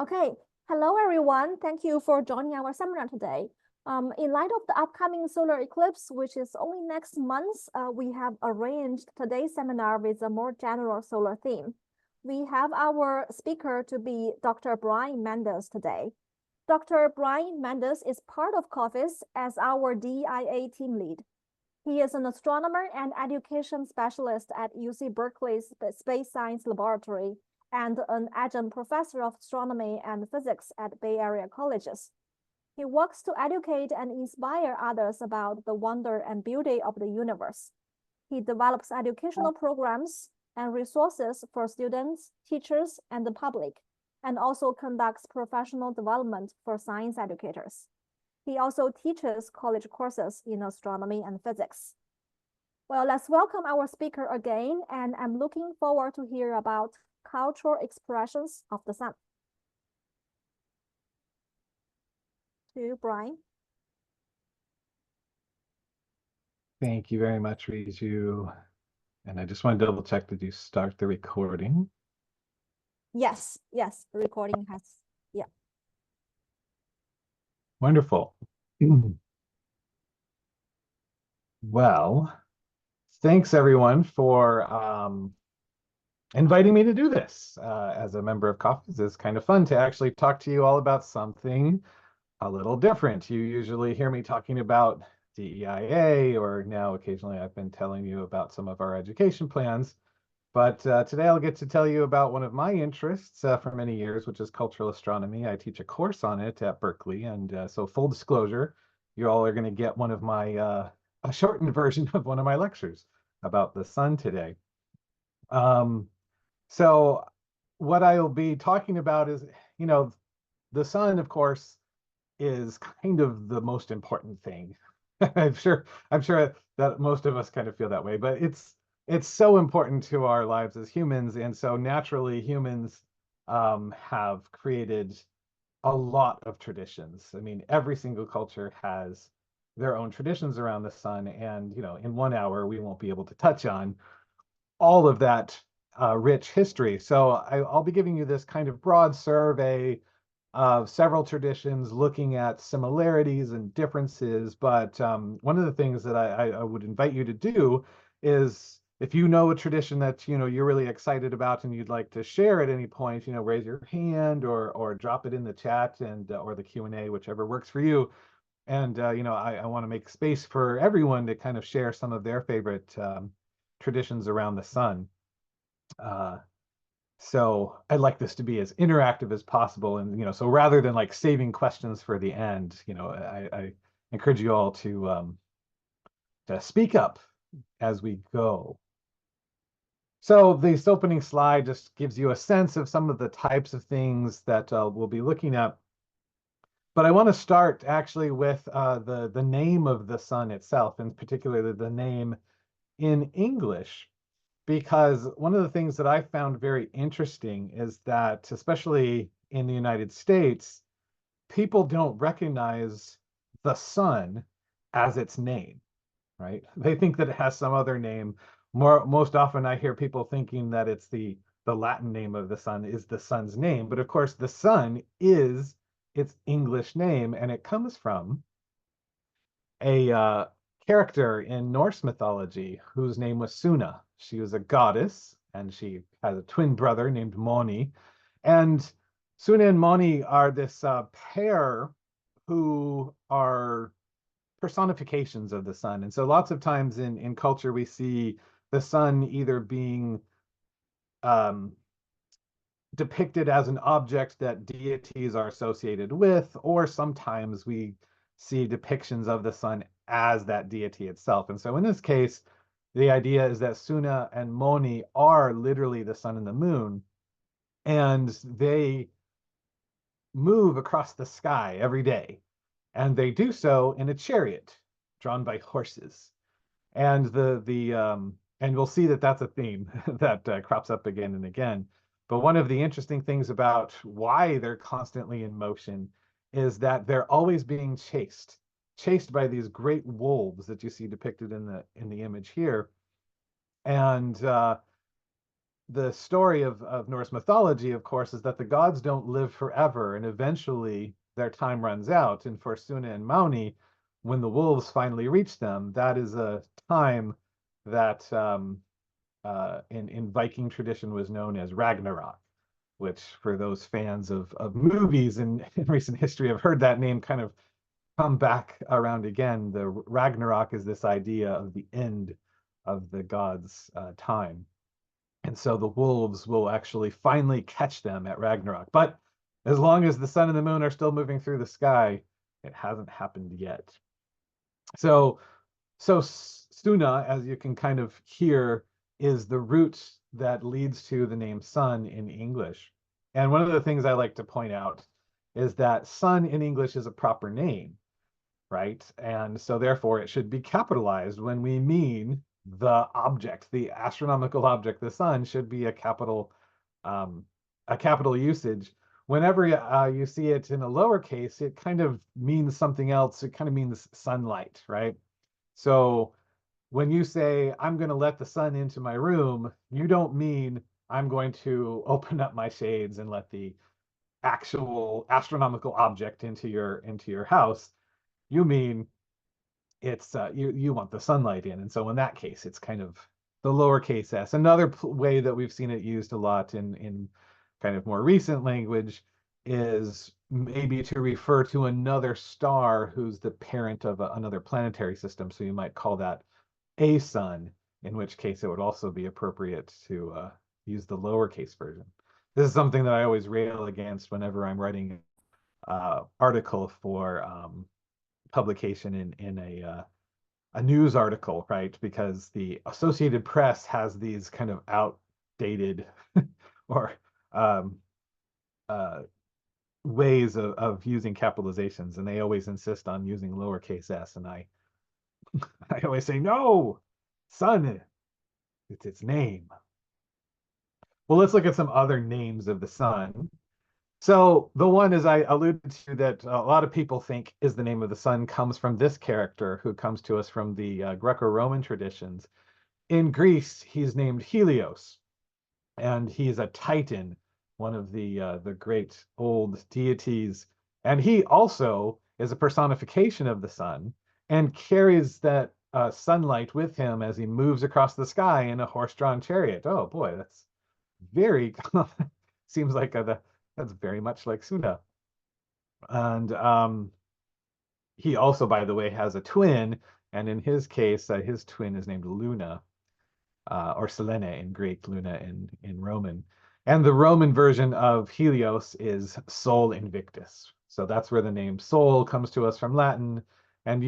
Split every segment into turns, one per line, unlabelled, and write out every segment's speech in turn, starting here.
Okay, hello everyone. Thank you for joining our seminar today. In light of the upcoming solar eclipse, which is only next month, we have arranged today's seminar with a more general solar theme. We have our speaker to be Dr. Bryan Mendez today. Dr. Bryan Mendez is part of COFFIES as our DEIA team lead. He is an astronomer and education specialist at UC Berkeley's Space Science Laboratory and an adjunct professor of astronomy and physics at Bay Area colleges. He works to educate and inspire others about the wonder and beauty of the universe. He develops educational programs and resources for students, teachers, and the public, and also conducts professional development for science educators. He also teaches college courses in astronomy and physics. Well, let's welcome our speaker again, and I'm looking forward to hear about cultural expressions of the sun. To Bryan.
Thank you very much, Riju. And I just want to double check, did you start the recording?
Yes, the recording has, yeah.
Wonderful. Well, thanks everyone for inviting me to do this. As a member of COFFIES, it's kind of fun to actually talk to you all about something a little different. You usually hear me talking about DEIA, or now occasionally I've been telling you about some of our education plans. But today I'll get to tell you about one of my interests for many years, which is cultural astronomy. I teach a course on it at Berkeley. And so full disclosure, you all are going to get one of my, a shortened version of one of my lectures about the sun today. So what I'll be talking about is, the sun, of course, is kind of the most important thing. I'm sure that most of us kind of feel that way, but it's so important to our lives as humans. And so naturally humans have created a lot of traditions. I mean, every single culture has their own traditions around the sun. And, in 1 hour, we won't be able to touch on all of that rich history. So I'll be giving you this kind of broad survey of several traditions, looking at similarities and differences. But one of the things that I would invite you to do is, if you know a tradition that you're really excited about and you'd like to share at any point, raise your hand or drop it in the chat and or the Q&A, whichever works for you. And I want to make space for everyone to kind of share some of their favorite traditions around the sun. So I'd like this to be as interactive as possible. And, so rather than like saving questions for the end, I encourage you all to speak up as we go. So this opening slide just gives you a sense of some of the types of things that we'll be looking at. But I want to start actually with the name of the sun itself, and particularly the name in English. Because one of the things that I found very interesting is that, especially in the United States, people don't recognize the sun as its name, right? They think that it has some other name. Most often I hear people thinking that it's the Latin name of the sun is the sun's name. But of course, the sun is its English name, and it comes from a character in Norse mythology whose name was Suna. She was a goddess, and she has a twin brother named Moni. And Suna and Moni are this pair who are personifications of the sun. And so lots of times in culture, we see the sun either being depicted as an object that deities are associated with, or sometimes we see depictions of the sun as that deity itself. And so in this case, the idea is that Suna and Moni are literally the sun and the moon, and they move across the sky every day. And they do so in a chariot drawn by horses. And and we'll see that that's a theme that crops up again and again. But one of the interesting things about why they're constantly in motion is that they're always being chased by these great wolves that you see depicted in the image here. And the story of Norse mythology, of course, is that the gods don't live forever, and eventually their time runs out. And for Suna and Mauni, when the wolves finally reach them, that is a time that in Viking tradition was known as Ragnarok, which for those fans of movies in recent history have heard that name kind of come back around again. The Ragnarok is this idea of the end of the gods' time. And so the wolves will actually finally catch them at Ragnarok. But as long as the sun and the moon are still moving through the sky, it hasn't happened yet. So, Suna, as you can kind of hear, is the root that leads to the name sun in English. And one of the things I like to point out is that sun in English is a proper name, right? And so therefore it should be capitalized when we mean the object, the astronomical object, the sun should be a capital usage. Whenever you see it in a lowercase, it kind of means something else. It kind of means sunlight, right? So when you say, I'm going to let the sun into my room, you don't mean I'm going to open up my shades and let the actual astronomical object into your house. You mean it's you want the sunlight in. And so in that case, it's kind of the lowercase s. Another way that we've seen it used a lot in kind of more recent language is maybe to refer to another star who's the parent of another planetary system. So you might call that a sun, in which case it would also be appropriate to use the lowercase version. This is something that I always rail against whenever I'm writing an article for publication in a news article, right? Because the Associated Press has these kind of outdated or ways of using capitalizations, and they always insist on using lowercase s. And I always say, no, sun, it's its name. Well, let's look at some other names of the sun. So the one, as I alluded to, that a lot of people think is the name of the sun comes from this character who comes to us from the Greco-Roman traditions. In Greece, he's named Helios, and he's a Titan, one of the great old deities. And he also is a personification of the sun and carries that sunlight with him as he moves across the sky in a horse-drawn chariot. Oh boy, that's very seems like that's very much like Suna. And he also, by the way, has a twin, and in his case, his twin is named Luna, or Selene in Greek, Luna in Roman. And the Roman version of Helios is Sol Invictus. So that's where the name Sol comes to us from Latin. And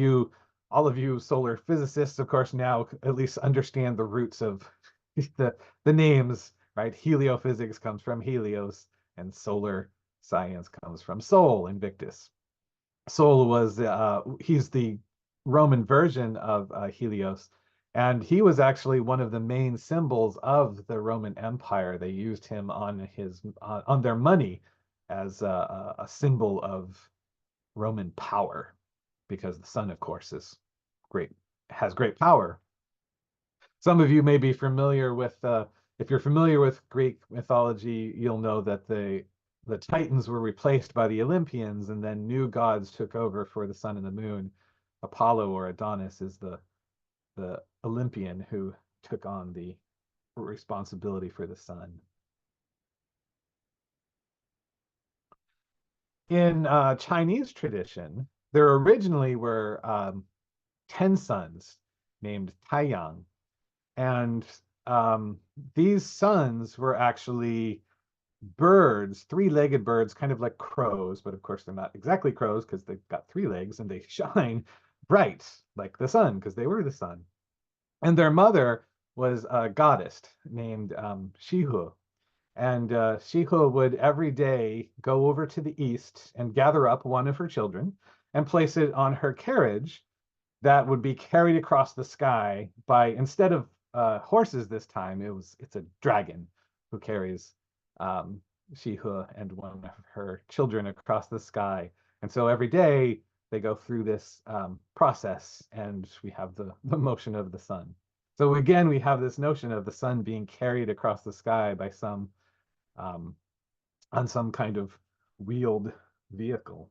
all of you solar physicists, of course, now at least understand the roots of the names, right? Heliophysics comes from Helios, and solar science comes from Sol Invictus. Sol was he's the Roman version of Helios, and he was actually one of the main symbols of the Roman Empire. They used him on their money as a symbol of Roman power, because the sun, of course, has great power. Some of you may be familiar with, if you're familiar with Greek mythology, you'll know that the Titans were replaced by the Olympians, and then new gods took over for the sun and the moon. Apollo, or Adonis, is the Olympian who took on the responsibility for the sun. In Chinese tradition, there originally were 10 suns named Taiyang, and these suns were actually birds, three-legged birds, kind of like crows, but of course they're not exactly crows because they've got 3 legs, and they shine bright like the sun because they were the sun. And their mother was a goddess named Shihu. And Shihu would every day go over to the east and gather up one of her children and place it on her carriage that would be carried across the sky by, instead of horses this time, it's a dragon who carries Shihu and one of her children across the sky. And so every day they go through this process, and we have the motion of the sun. So again, we have this notion of the sun being carried across the sky by some on some kind of wheeled vehicle.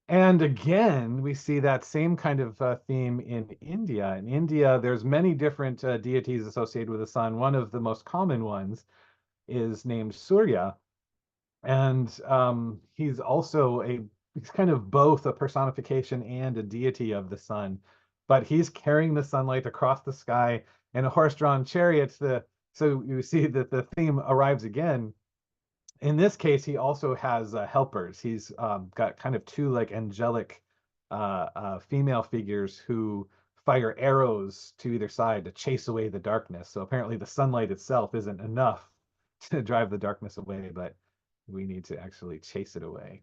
And again, we see that same kind of theme in India. In India, there's many different deities associated with the sun. One of the most common ones is named Surya, and he's kind of both a personification and a deity of the sun. But he's carrying the sunlight across the sky in a horse-drawn chariot. So you see that the theme arrives again. In this case, he also has helpers. He's got kind of two like angelic female figures who fire arrows to either side to chase away the darkness. So apparently the sunlight itself isn't enough to drive the darkness away, but we need to actually chase it away.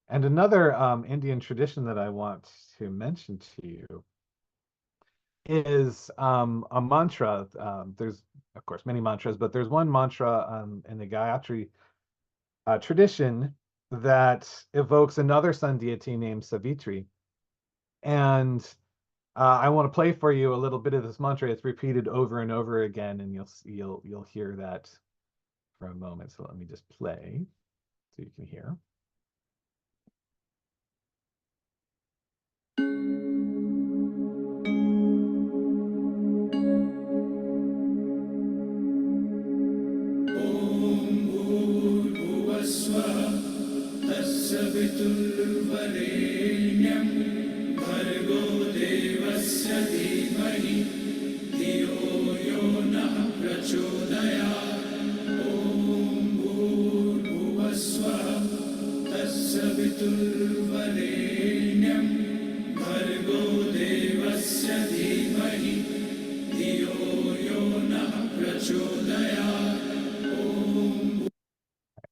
And another Indian tradition that I want to mention to you is a mantra. There's, of course, many mantras, but there's one mantra in the Gayatri tradition that evokes another sun deity named Savitri. And I want to play for you a little bit of this mantra. It's repeated over and over again, and you'll hear that for a moment. So let me just play so you can hear.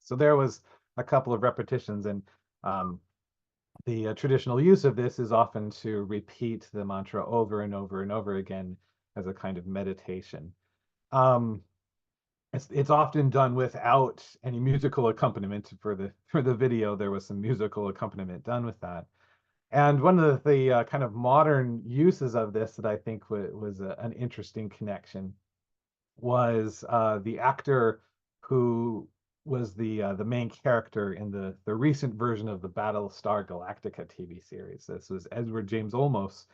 So there was a couple of repetitions, and the traditional use of this is often to repeat the mantra over and over and over again as a kind of meditation. It's often done without any musical accompaniment. For the video, there was some musical accompaniment done with that. And one of the kind of modern uses of this that I think was an interesting connection was the actor who was the main character in the recent version of the Battlestar Galactica TV series. This was Edward James Olmos.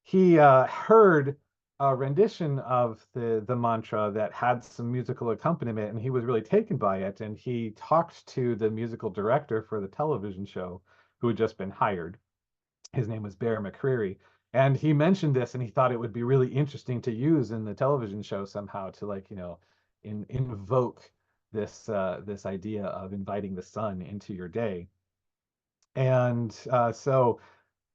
He heard a rendition of the mantra that had some musical accompaniment, and he was really taken by it. And he talked to the musical director for the television show, who had just been hired. His name was Bear McCreary. And he mentioned this, and he thought it would be really interesting to use in the television show somehow to, like, invoke this idea of inviting the sun into your day. And so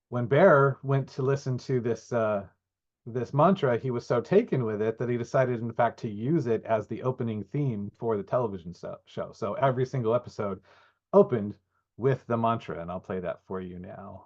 when Bear went to listen to this mantra, he was so taken with it that he decided, in fact, to use it as the opening theme for the television show. So every single episode opened with the mantra, and I'll play that for you now.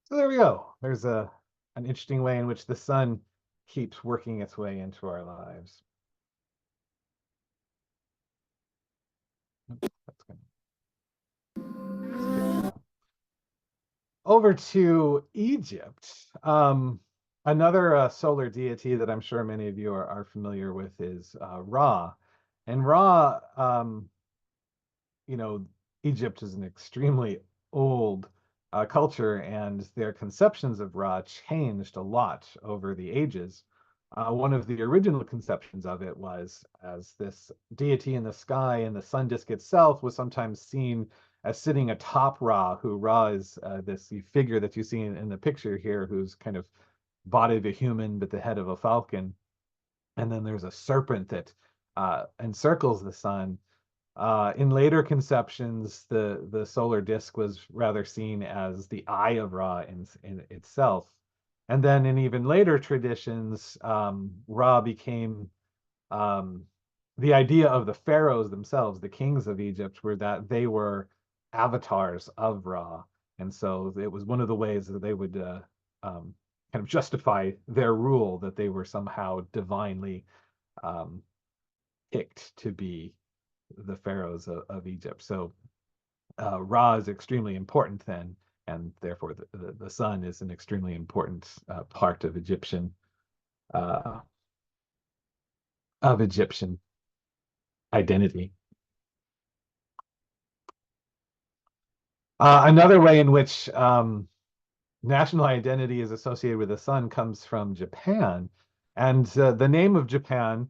So there we go. There's an interesting way in which the sun keeps working its way into our lives. Over to Egypt. Another solar deity that I'm sure many of you are familiar with is Ra. And Ra, Egypt is an extremely old culture, and their conceptions of Ra changed a lot over the ages. One of the original conceptions of it was as this deity in the sky, and the sun disk itself was sometimes seen as sitting atop Ra, who Ra is this figure that you see in the picture here, who's kind of body of a human but the head of a falcon. And then there's a serpent that encircles the sun. In later conceptions, the solar disk was rather seen as the eye of Ra in itself. And then in even later traditions, Ra became the idea of the pharaohs themselves, the kings of Egypt, were that they were avatars of Ra. And so it was one of the ways that they would kind of justify their rule, that they were somehow divinely picked to be the pharaohs of Egypt. So Ra is extremely important then, and therefore the sun is an extremely important part of Egyptian identity. Another way in which national identity is associated with the sun comes from Japan. And the name of Japan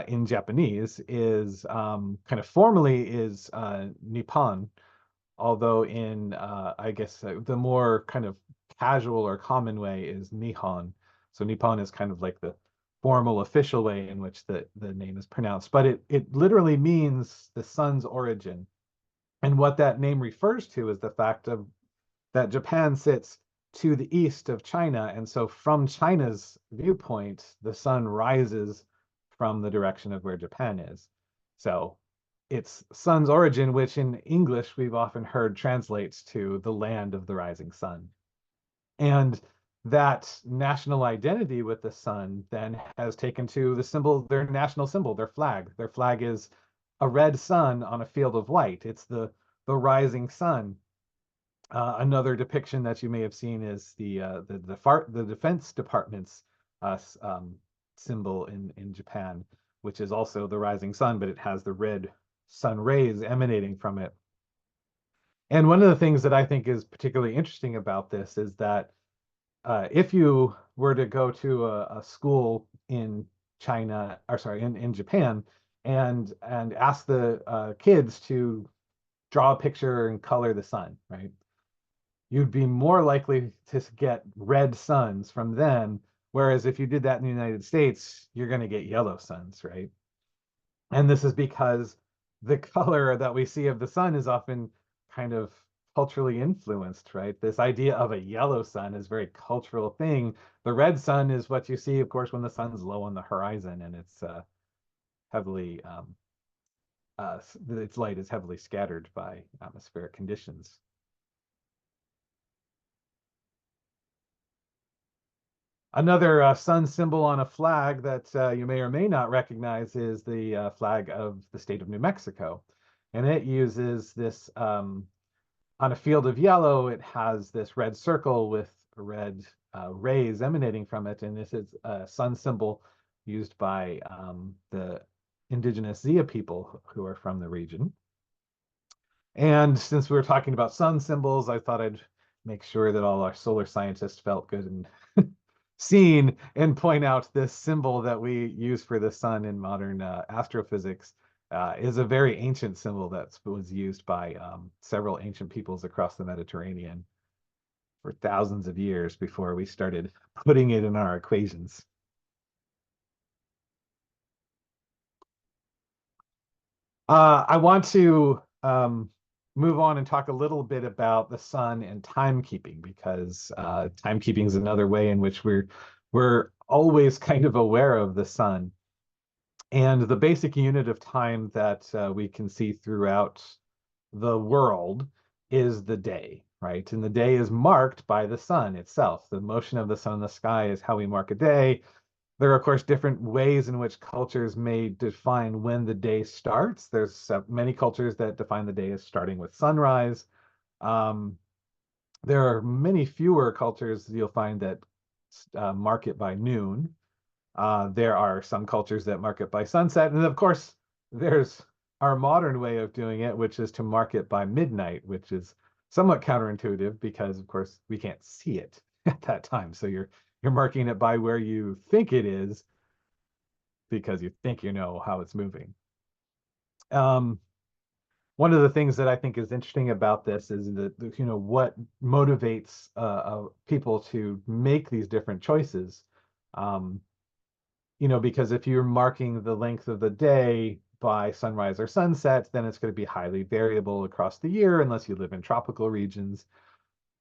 in Japanese is kind of formally is Nippon, although in, I guess, the more kind of casual or common way is Nihon. So Nippon is kind of like the formal official way in which the name is pronounced, but it literally means the sun's origin. And what that name refers to is the fact of that Japan sits to the east of China. And so from China's viewpoint, the sun rises from the direction of where Japan is. So it's sun's origin, which in English we've often heard translates to the land of the rising sun. And that national identity with the sun then has taken to the symbol, their national symbol, their flag. Their flag is a red sun on a field of white. It's the rising sun. Another depiction that you may have seen is the Defense Department's symbol in Japan, which is also the rising sun, but it has the red sun rays emanating from it. And one of the things that I think is particularly interesting about this is that if you were to go to a school in China, or sorry, in Japan, and ask the kids to draw a picture and color the sun, right? You'd be more likely to get red suns from them. Whereas if you did that in the United States, you're going to get yellow suns, right? And this is because the color that we see of the sun is often kind of culturally influenced, right? This idea of a yellow sun is a very cultural thing. The red sun is what you see, of course, when the sun's low on the horizon and it's heavily, its light is heavily scattered by atmospheric conditions. Another sun symbol on a flag that you may or may not recognize is the flag of the state of New Mexico. And it uses this, on a field of yellow, it has this red circle with red rays emanating from it. And this is a sun symbol used by the indigenous Zia people who are from the region. And since we were talking about sun symbols, I thought I'd make sure that all our solar scientists felt good and seen and point out this symbol that we use for the sun in modern astrophysics is a very ancient symbol that was used by several ancient peoples across the Mediterranean for thousands of years before we started putting it in our equations. I want to move on and talk a little bit about the sun and timekeeping, because timekeeping is another way in which we're always kind of aware of the sun. And the basic unit of time that we can see throughout the world is the day, right? And the day is marked by the sun itself. The motion of the sun in the sky is how we mark a day. There are, of course, different ways in which cultures may define when the day starts. There's many cultures that define the day as starting with sunrise. There are many fewer cultures you'll find that mark it by noon. There are some cultures that mark it by sunset. And of course, there's our modern way of doing it, which is to mark it by midnight, which is somewhat counterintuitive because, of course, we can't see it at that time. So you're marking it by where you think it is because you think you know how it's moving. one of the things that I think is interesting about this is that, you know, what motivates people to make these different choices. Um, you know, because if you're marking the length of the day by sunrise or sunset, then it's going to be highly variable across the year unless you live in tropical regions.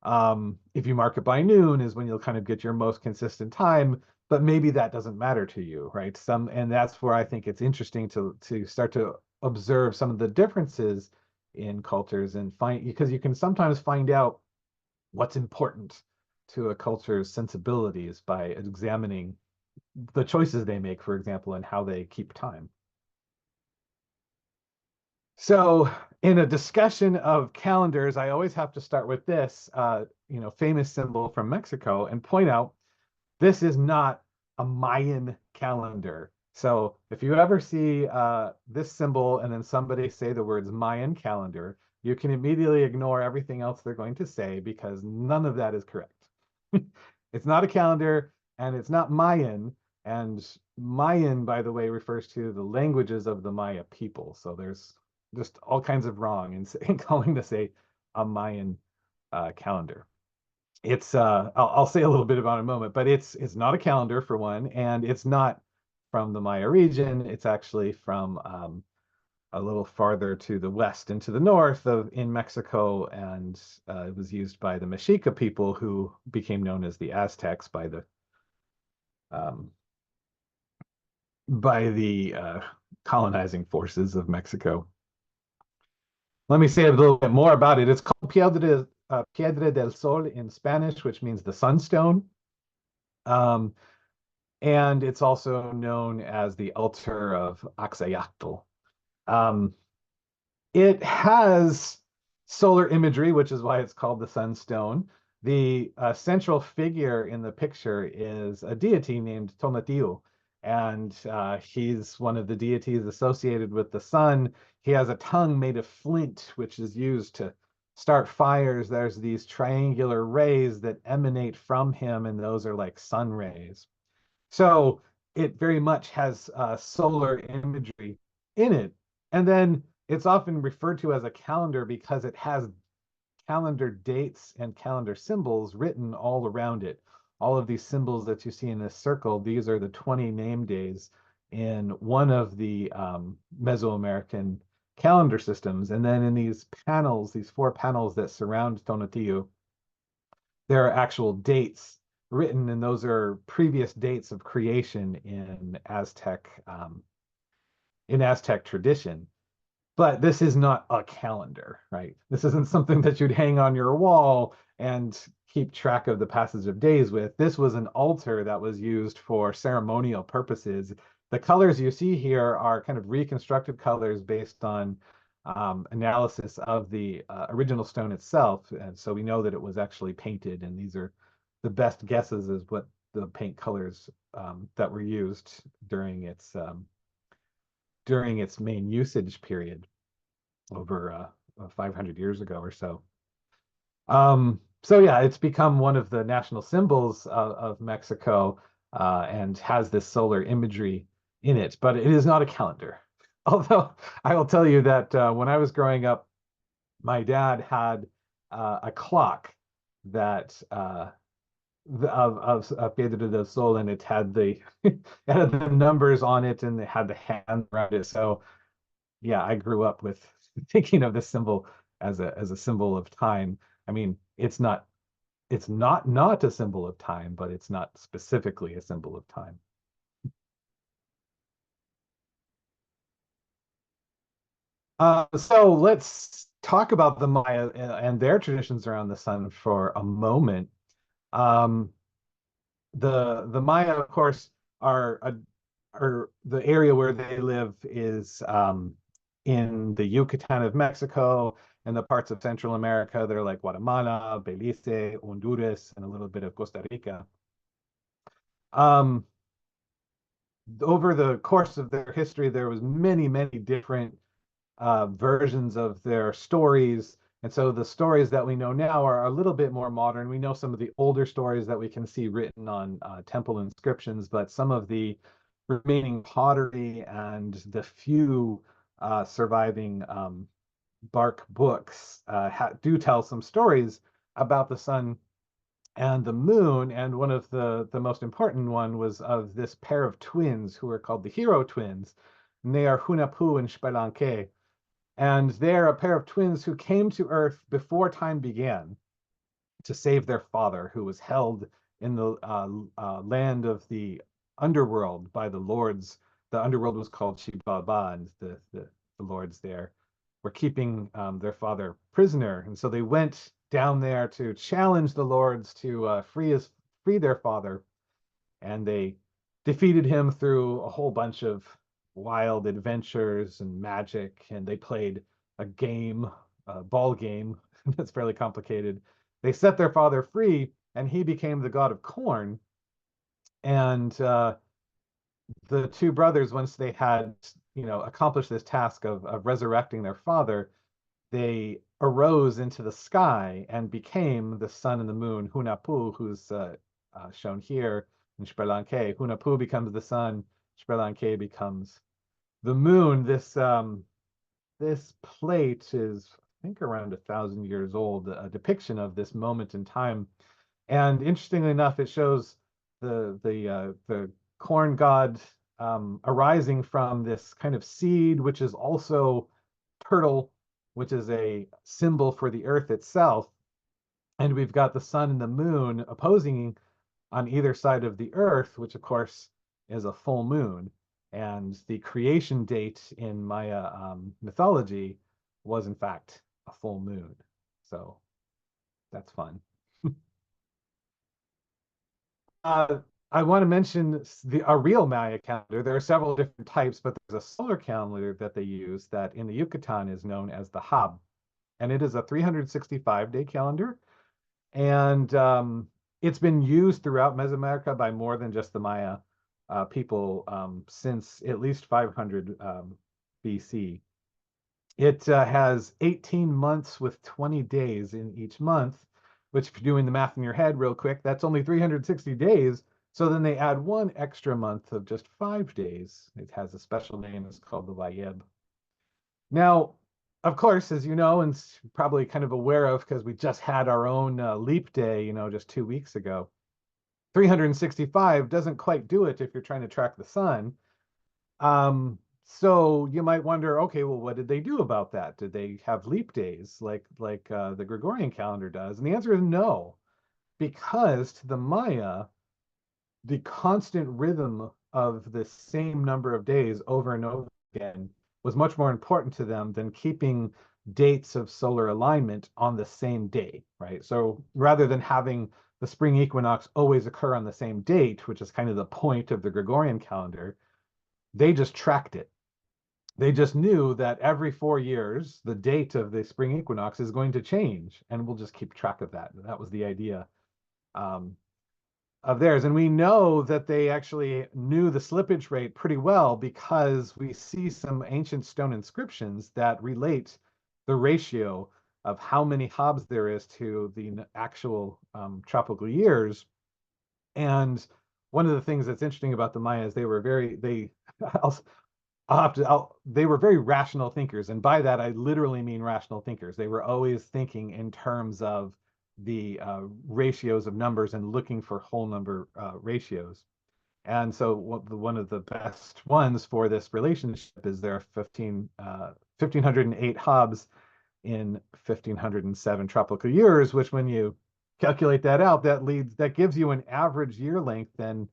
If you mark it by noon is when you'll kind of get your most consistent time, but maybe that doesn't matter to you, right? And that's where I think it's interesting to start to observe some of the differences in cultures and find, because you can sometimes find out what's important to a culture's sensibilities by examining the choices they make, for example, and how they keep time. So in a discussion of calendars, I always have to start with this, you know, famous symbol from Mexico and point out this is not a Mayan calendar. So if you ever see this symbol and then somebody say the words Mayan calendar, you can immediately ignore everything else they're going to say because none of that is correct. It's not a calendar and it's not Mayan. And Mayan, by the way, refers to the languages of the Maya people. So there's just all kinds of wrong in calling this a Mayan calendar. It's I'll say a little bit about it in a moment, but it's not a calendar for one, and it's not from the Maya region. It's actually from a little farther to the west and to the north of in Mexico, and it was used by the Mexica people who became known as the Aztecs um, by the colonizing forces of Mexico. Let me say a little bit more about it. It's called Piedra del Sol in Spanish, which means the sunstone. Um, and it's also known as the altar of Axayactl. Um, it has solar imagery, which is why it's called the sunstone. The central figure in the picture is a deity named Tonatiuh, and he's one of the deities associated with the sun. He has a tongue made of flint, which is used to start fires. There's these triangular rays that emanate from him, and those are like sun rays. So it very much has solar imagery in it. And then it's often referred to as a calendar because it has calendar dates and calendar symbols written all around it. All of these symbols that you see in this circle, these are the 20 name days in one of the Mesoamerican calendar systems. And then in these panels, these 4 panels that surround Tonatiuh, there are actual dates written, and those are previous dates of creation in Aztec tradition. But this is not a calendar, right? This isn't something that you'd hang on your wall and keep track of the passage of days with. This was an altar that was used for ceremonial purposes. The colors you see here are kind of reconstructed colors based on analysis of the original stone itself. And so we know that it was actually painted, and these are the best guesses as what the paint colors that were used during its main usage period over 500 years ago or so. So yeah, it's become one of the national symbols of Mexico and has this solar imagery in it, but it is not a calendar. Although I will tell you that when I was growing up, my dad had a clock that of Piedra del Sol, and it had it had the numbers on it, and it had the hand around it. So yeah, I grew up with thinking of this symbol as a symbol of time. I mean, it's not a symbol of time, but it's not specifically a symbol of time. So let's talk about the Maya and their traditions around the sun for a moment. Um, the Maya, of course, are the area where they live is in the Yucatan of Mexico and the parts of Central America. They're like Guatemala, Belize, Honduras, and a little bit of Costa Rica. Um, Over the course of their history, there was many different versions of their stories. And so the stories that we know now are a little bit more modern. We know some of the older stories that we can see written on temple inscriptions, but some of the remaining pottery and the few surviving bark books do tell some stories about the sun and the moon, and one of the most important one was of this pair of twins who are called the hero twins, and they are Hunahpu and Spelunky, and they're a pair of twins who came to Earth before time began to save their father, who was held in the land of the underworld by the lords. The underworld was called Shibaba, and the lords there were keeping their father prisoner. And so they went down there to challenge the lords to free their father. And they defeated him through a whole bunch of wild adventures and magic. And they played a game, a ball game that's fairly complicated. They set their father free, and he became the god of corn. And the two brothers, once they had, accomplished this task of resurrecting their father, they arose into the sky and became the sun and the moon. Hunahpu, who's shown here, and Spelunky. Hunahpu becomes the sun. Spelunky becomes the moon. This plate is, I think, around 1,000 years old. A depiction of this moment in time, and interestingly enough, it shows the corn god arising from this kind of seed, which is also turtle, which is a symbol for the earth itself. And we've got the sun and the moon opposing on either side of the earth, which of course is a full moon. And the creation date in Maya mythology was in fact a full moon. So that's fun. I want to mention a real Maya calendar. There are several different types, but there's a solar calendar that they use that in the Yucatan is known as the Hab. And it is a 365-day calendar. And it's been used throughout Mesoamerica by more than just the Maya people since at least 500 BC. It has 18 months with 20 days in each month, which, if you're doing the math in your head real quick, that's only 360 days. So then they add one extra month of just 5 days. It has a special name. It's called the Wayeb. Now, of course, as you know, and probably kind of aware of, because we just had our own leap day, just 2 weeks ago, 365 doesn't quite do it if you're trying to track the sun. So you might wonder, okay, well, what did they do about that? Did they have leap days like the Gregorian calendar does? And the answer is no, because to the Maya, the constant rhythm of the same number of days over and over again was much more important to them than keeping dates of solar alignment on the same day, right? So rather than having the spring equinox always occur on the same date, which is kind of the point of the Gregorian calendar, they just tracked it. They just knew that every 4 years, the date of the spring equinox is going to change, and we'll just keep track of that. That was the idea of theirs. And we know that they actually knew the slippage rate pretty well because we see some ancient stone inscriptions that relate the ratio of how many Habs there is to the actual tropical years. And one of the things that's interesting about the Mayas, they were they were very rational thinkers. And by that, I literally mean rational thinkers. They were always thinking in terms of the ratios of numbers and looking for whole number ratios. And so one of the best ones for this relationship is there are 1,508 Habs in 1,507 tropical years, which when you calculate that out, that gives you an average year length then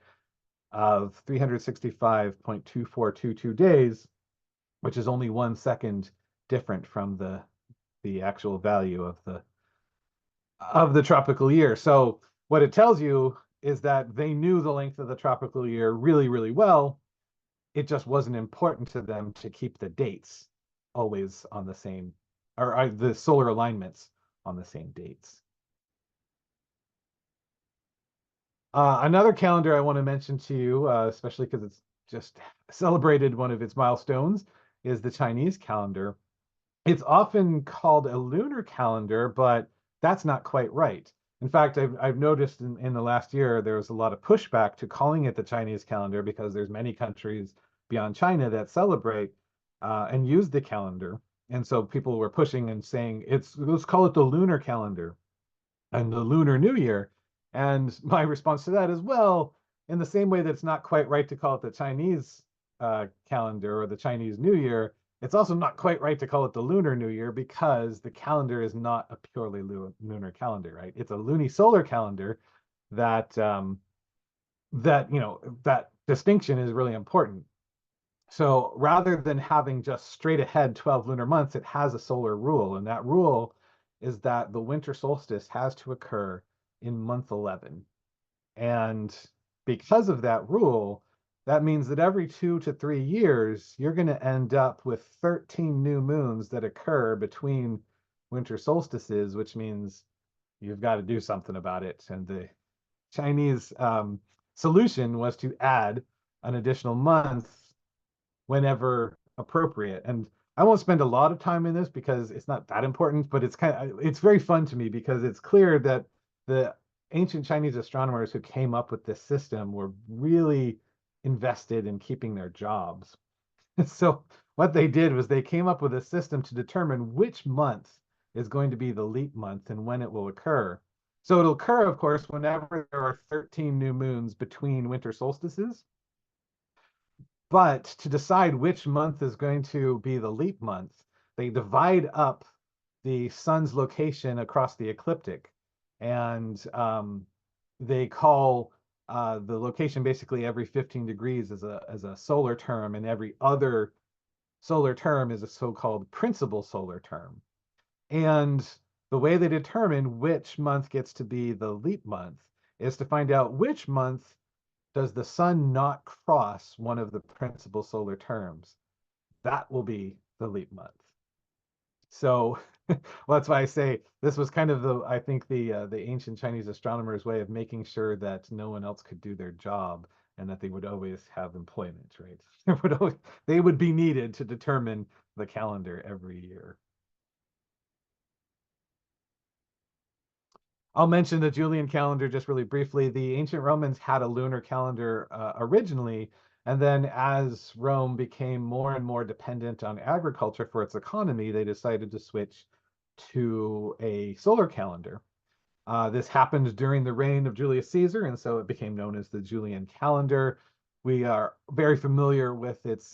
of 365.2422 days, which is only 1 second different from the actual value of the tropical year. So what it tells you is that they knew the length of the tropical year really, really well. It just wasn't important to them to keep the dates always on the same, or the solar alignments on the same dates. Another calendar I want to mention to you, especially because it's just celebrated one of its milestones, is the Chinese calendar. It's often called a lunar calendar, but that's not quite right. In fact, I've noticed in the last year, there was a lot of pushback to calling it the Chinese calendar because there's many countries beyond China that celebrate and use the calendar. And so people were pushing and saying, let's call it the lunar calendar and the Lunar New Year. And my response to that is, well, in the same way that it's not quite right to call it the Chinese calendar or the Chinese New Year, it's also not quite right to call it the Lunar New Year because the calendar is not a purely lunar calendar, right? It's a lunisolar calendar that that distinction is really important. So rather than having just straight ahead 12 lunar months, it has a solar rule. And that rule is that the winter solstice has to occur in month 11. And because of that rule, that means that every 2 to 3 years, you're going to end up with 13 new moons that occur between winter solstices, which means you've got to do something about it. And the Chinese solution was to add an additional month whenever appropriate. And I won't spend a lot of time in this because it's not that important, but it's very fun to me because it's clear that the ancient Chinese astronomers who came up with this system were really invested in keeping their jobs. So what they did was they came up with a system to determine which month is going to be the leap month and when it will occur. So it'll occur, of course, whenever there are 13 new moons between winter solstices. But to decide which month is going to be the leap month, they divide up the sun's location across the ecliptic. And they call the location basically every 15 degrees as a solar term, and every other solar term is a so-called principal solar term. And the way they determine which month gets to be the leap month is to find out which month does the sun not cross one of the principal solar terms. That will be the leap month. So well, that's why I say this was kind of I think the ancient Chinese astronomers' way of making sure that no one else could do their job and that they would always have employment, right? They would be needed to determine the calendar every year. I'll mention the Julian calendar just really briefly. The ancient Romans had a lunar calendar originally, and then as Rome became more and more dependent on agriculture for its economy, they decided to switch to a solar calendar. This happened during the reign of Julius Caesar, and so it became known as the Julian calendar. We are very familiar with its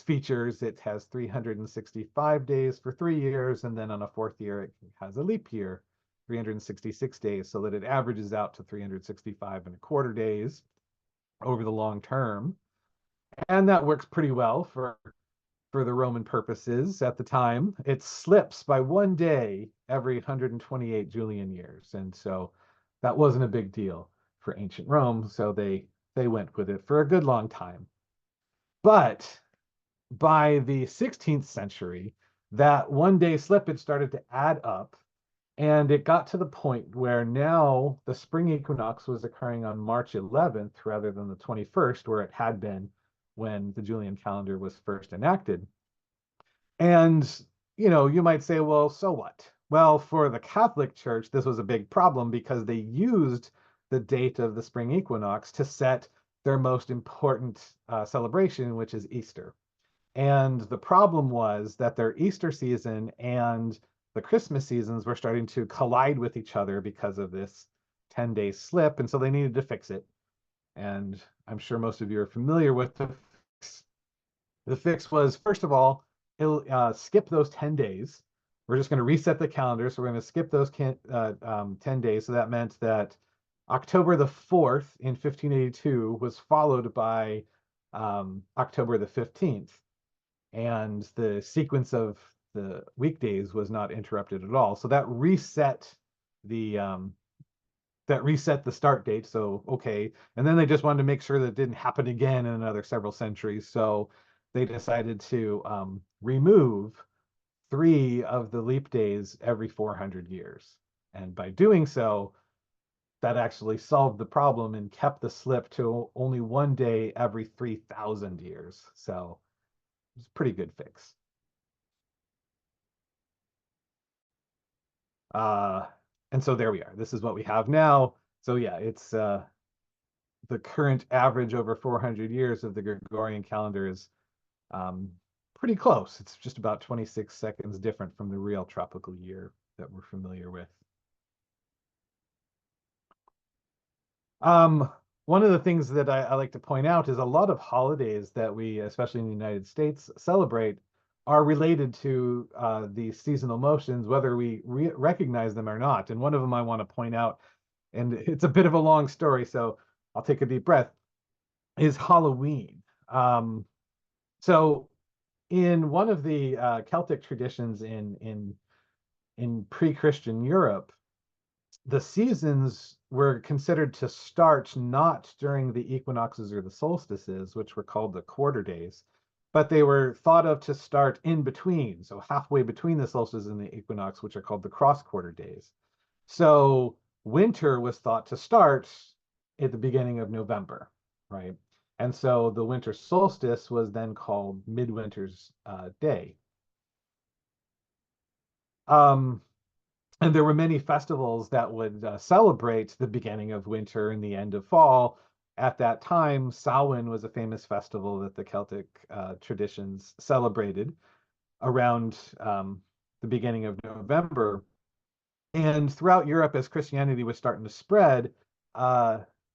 features. It has 365 days for 3 years, and then on a fourth year, it has a leap year, 366 days, so that it averages out to 365 and a quarter days over the long term. And that works pretty well for the Roman purposes at the time. It slips by 1 day every 128 Julian years. And so that wasn't a big deal for ancient Rome. So they went with it for a good long time. But by the 16th century, that 1 day slippage started to add up. And it got to the point where now the spring equinox was occurring on March 11th rather than the 21st, where it had been when the Julian calendar was first enacted. And, you might say, well, so what? Well, for the Catholic Church, this was a big problem because they used the date of the spring equinox to set their most important celebration, which is Easter. And the problem was that their Easter season and the Christmas seasons were starting to collide with each other because of this 10-day slip. And so they needed to fix it. And I'm sure most of you are familiar with the fix. The fix was, first of all, skip those 10 days. We're just going to reset the calendar. So we're going to skip those 10 days. So that meant that October the 4th in 1582 was followed by October the 15th. And the sequence of the weekdays was not interrupted at all. So that reset the start date. So, okay. And then they just wanted to make sure that it didn't happen again in another several centuries. So they decided to remove 3 of the leap days every 400 years. And by doing so, that actually solved the problem and kept the slip to only 1 day every 3,000 years. So it's a pretty good fix. And so there we are. This is what we have now. So yeah, it's the current average over 400 years of the Gregorian calendar is pretty close. It's just about 26 seconds different from the real tropical year that we're familiar with. One of the things that I like to point out is a lot of holidays that we, especially in the United States, celebrate are related to these seasonal motions, whether we recognize them or not. And one of them I want to point out, and it's a bit of a long story, so I'll take a deep breath, is Halloween. So in one of the Celtic traditions in pre-Christian Europe, the seasons were considered to start not during the equinoxes or the solstices, which were called the quarter days, but they were thought of to start in between, so halfway between the solstice and the equinox, which are called the cross quarter days. So winter was thought to start at the beginning of November, right? And so the winter solstice was then called Midwinter's Day. And there were many festivals that would celebrate the beginning of winter and the end of fall. At that time, Samhain was a famous festival that the Celtic traditions celebrated around the beginning of November. And throughout Europe, as Christianity was starting to spread,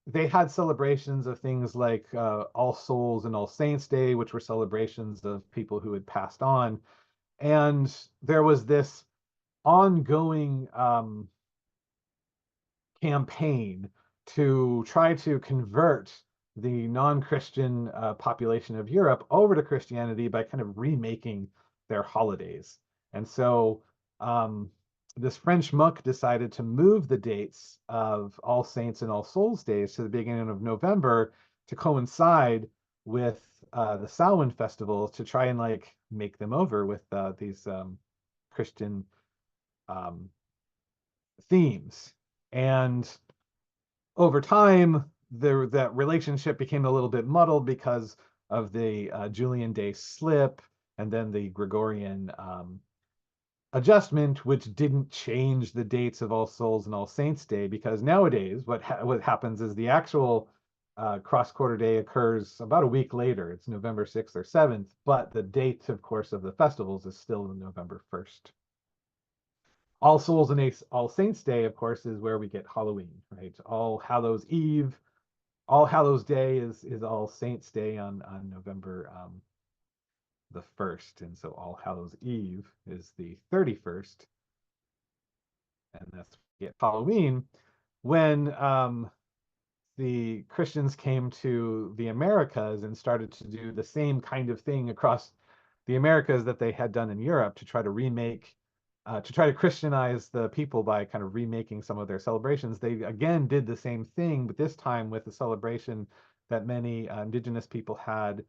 they had celebrations of things like All Souls and All Saints Day, which were celebrations of people who had passed on. And there was this ongoing campaign to try to convert the non-Christian population of Europe over to Christianity by kind of remaking their holidays. And so this French monk decided to move the dates of All Saints and All Souls Days to the beginning of November to coincide with the Samhain festival to try and like make them over with these Christian themes. And over time, that relationship became a little bit muddled because of the Julian day slip and then the Gregorian adjustment, which didn't change the dates of All Souls and All Saints Day, because nowadays what happens is the actual cross quarter day occurs about a week later. It's November 6th or 7th, but the date, of course, of the festivals is still November 1st. All Souls and All Saints Day, of course, is where we get Halloween, right? All Hallows Eve, All Hallows Day is All Saints Day on November the 1st, and so All Hallows Eve is the 31st, and that's get Halloween. When the Christians came to the Americas and started to do the same kind of thing across the Americas that they had done in Europe to try to remake, to try to Christianize the people by kind of remaking some of their celebrations, they again did the same thing, but this time with a celebration that many indigenous people had.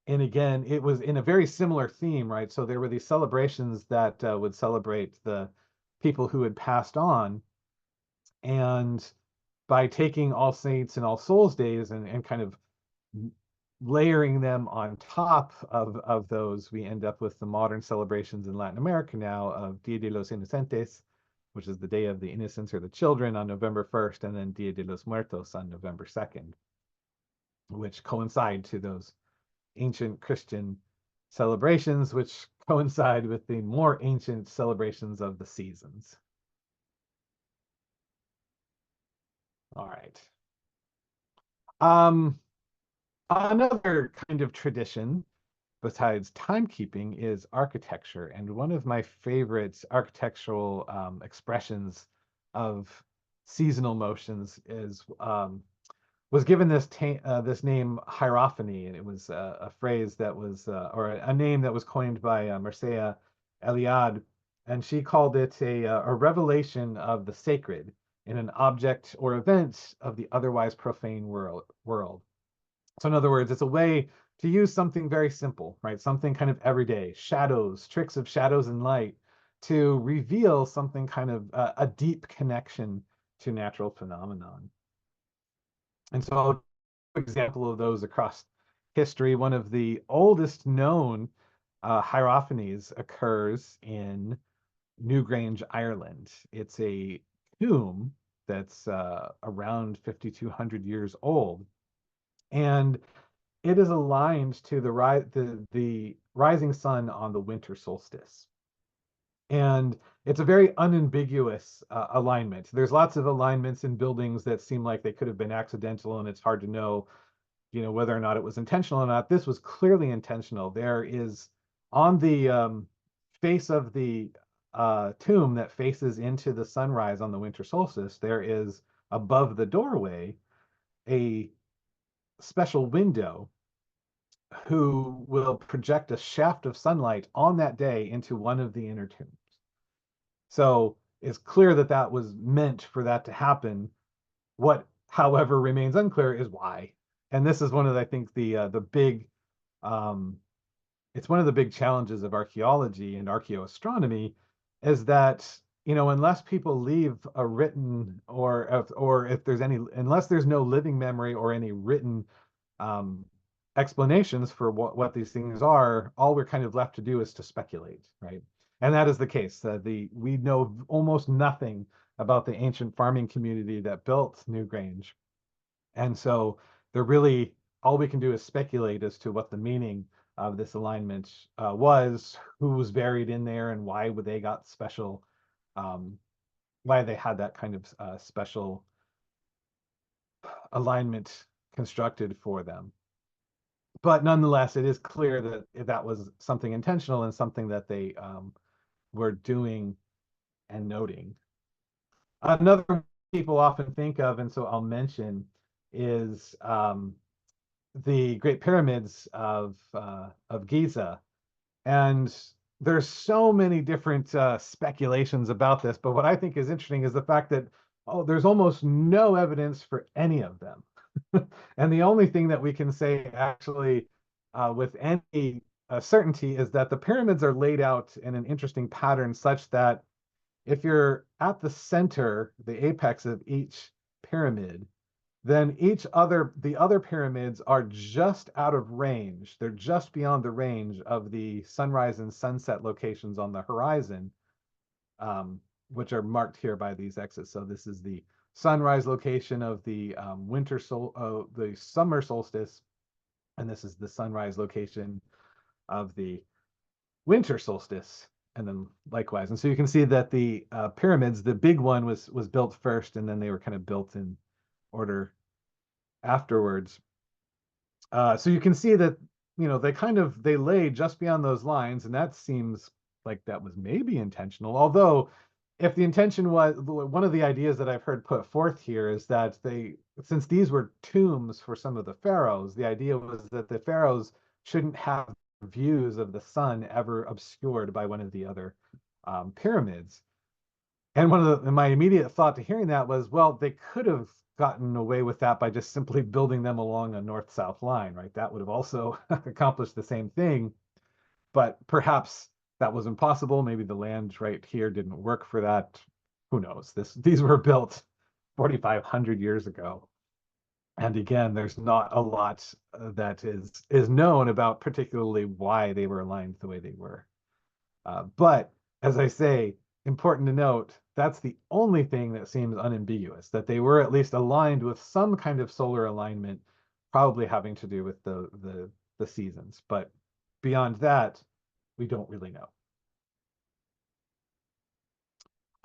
And again, it was in a very similar theme, right? So there were these celebrations that would celebrate the people who had passed on. And by taking All Saints and All Souls Days and kind of layering them on top of those, we end up with the modern celebrations in Latin America now of Dia de los Inocentes, which is the Day of the Innocents or the Children on November 1st, and then Dia de los Muertos on November 2nd, which coincide to those ancient Christian celebrations, which coincide with the more ancient celebrations of the seasons. All right. Another kind of tradition besides timekeeping is architecture. And one of my favorite architectural expressions of seasonal motions is was given this name hierophany, and it was a phrase that was or a name that was coined by Mircea Eliade, and she called it a revelation of the sacred in an object or event of the otherwise profane world. So in other words, it's a way to use something very simple, right? Something kind of everyday, shadows, tricks of shadows and light, to reveal something kind of a deep connection to natural phenomenon. And so I'll give an example of those across history. One of the oldest known hierophanies occurs in Newgrange, Ireland. It's a tomb that's around 5,200 years old. And it is aligned to the rising sun on the winter solstice. And it's a very unambiguous alignment. There's lots of alignments in buildings that seem like they could have been accidental, and it's hard to know, whether or not it was intentional or not. This was clearly intentional. There is on the face of the tomb that faces into the sunrise on the winter solstice, there is above the doorway a special window who will project a shaft of sunlight on that day into one of the inner tombs. So it's clear that that was meant for that to happen. What, however, remains unclear is why. And this is one of, I think, the big it's one of the big challenges of archaeology and archaeoastronomy, is that, unless people leave a written, or if there's any, unless there's no living memory or any written um, explanations for what these things are, all we're kind of left to do is to speculate, right? And that is the case. We know almost nothing about the ancient farming community that built Newgrange. And so they're really, all we can do is speculate as to what the meaning of this alignment was, who was buried in there, and why would they got special, why they had that kind of special alignment constructed for them. But nonetheless, it is clear that that was something intentional and something that they were doing and noting. Another people often think of, and so I'll mention, is the Great Pyramids of Giza. And there's so many different speculations about this, but what I think is interesting is the fact that there's almost no evidence for any of them. And the only thing that we can say actually with any certainty is that the pyramids are laid out in an interesting pattern, such that if you're at the center, the apex of each pyramid, then the other pyramids are just out of range. They're just beyond the range of the sunrise and sunset locations on the horizon, which are marked here by these X's. So this is the sunrise location of the the summer solstice, and this is the sunrise location of the winter solstice, and then likewise. And so you can see that the pyramids, the big one was built first, and then they were kind of built in order afterwards. So you can see that, they lay just beyond those lines, and that seems like that was maybe intentional. Although, if the intention was, one of the ideas that I've heard put forth here is that since these were tombs for some of the pharaohs, the idea was that the pharaohs shouldn't have views of the sun ever obscured by one of the other pyramids. And my immediate thought to hearing that was, well, they could have gotten away with that by just simply building them along a north-south line, right? That would have also accomplished the same thing, but perhaps that was impossible. Maybe the land right here didn't work for that. Who knows? These were built 4,500 years ago. And again, there's not a lot that is known about particularly why they were aligned the way they were. But as I say, important to note, that's the only thing that seems unambiguous, that they were at least aligned with some kind of solar alignment, probably having to do with the seasons. But beyond that, we don't really know.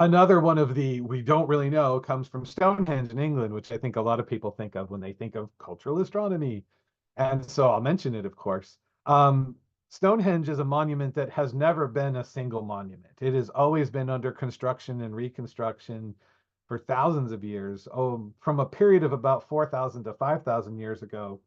Another one of the we don't really know comes from Stonehenge in England, which I think a lot of people think of when they think of cultural astronomy. And so I'll mention it, of course. Stonehenge is a monument that has never been a single monument. It has always been under construction and reconstruction for thousands of years. From a period of about 4,000 to 5,000 years ago,